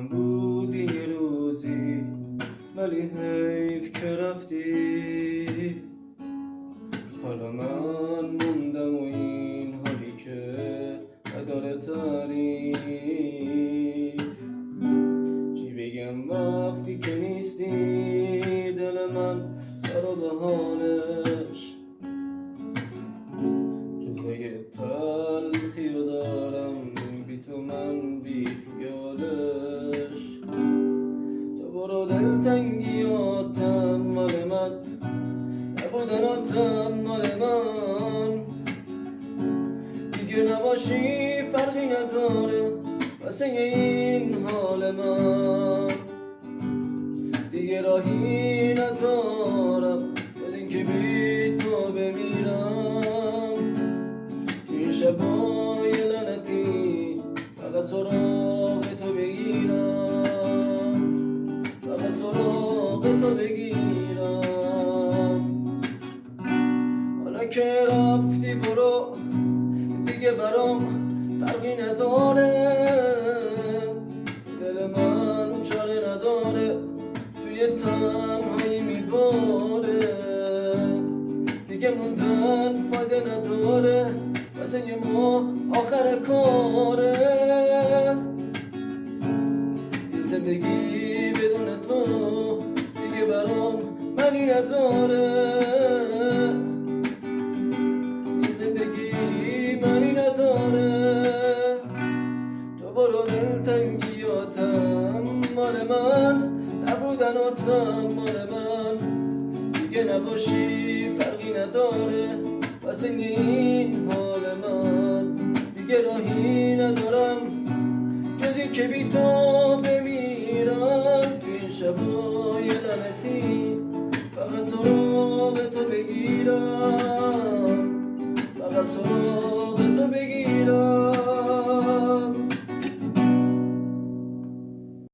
من بودی یه روزی، ولی حیف که رفتی. حالا من موندم و این حالی که نداره تعریف. چی بگم وقتی که نیستی، دل من برا به حالش. جزای تلخی رو دارم بی تو، من بی خیالش. تو برو دلتنگیاتم مال من، نبودناتم مال من. دیگه نباشی فرقی نداره واسه این حال من. دیگه راهی ندارم جز این که بی تو بمیرم. این شبای لعنتی فقط سراغ تو بگیرم، فقط سراغ تو بگیرم. حالا که رفتی برو، دیگه برام فرقی نداره. دل من چاره نداره، توی تنهایی میباره. دیگه موندن فایده نداره واسه یه ما آخر کاره. این زندگی بدون تو دیگه برام معنی نداره. این زندگی معنی نداره. تو برو دلتنگیاتم مال من، نبودناتم مال من. دیگه نباشی فرقی نداره واسه این حال من. دیگه راهی ندارم جز این که بی تو بمیرم. تو این شبای لعنتی فقط سراغ تو بگیرم.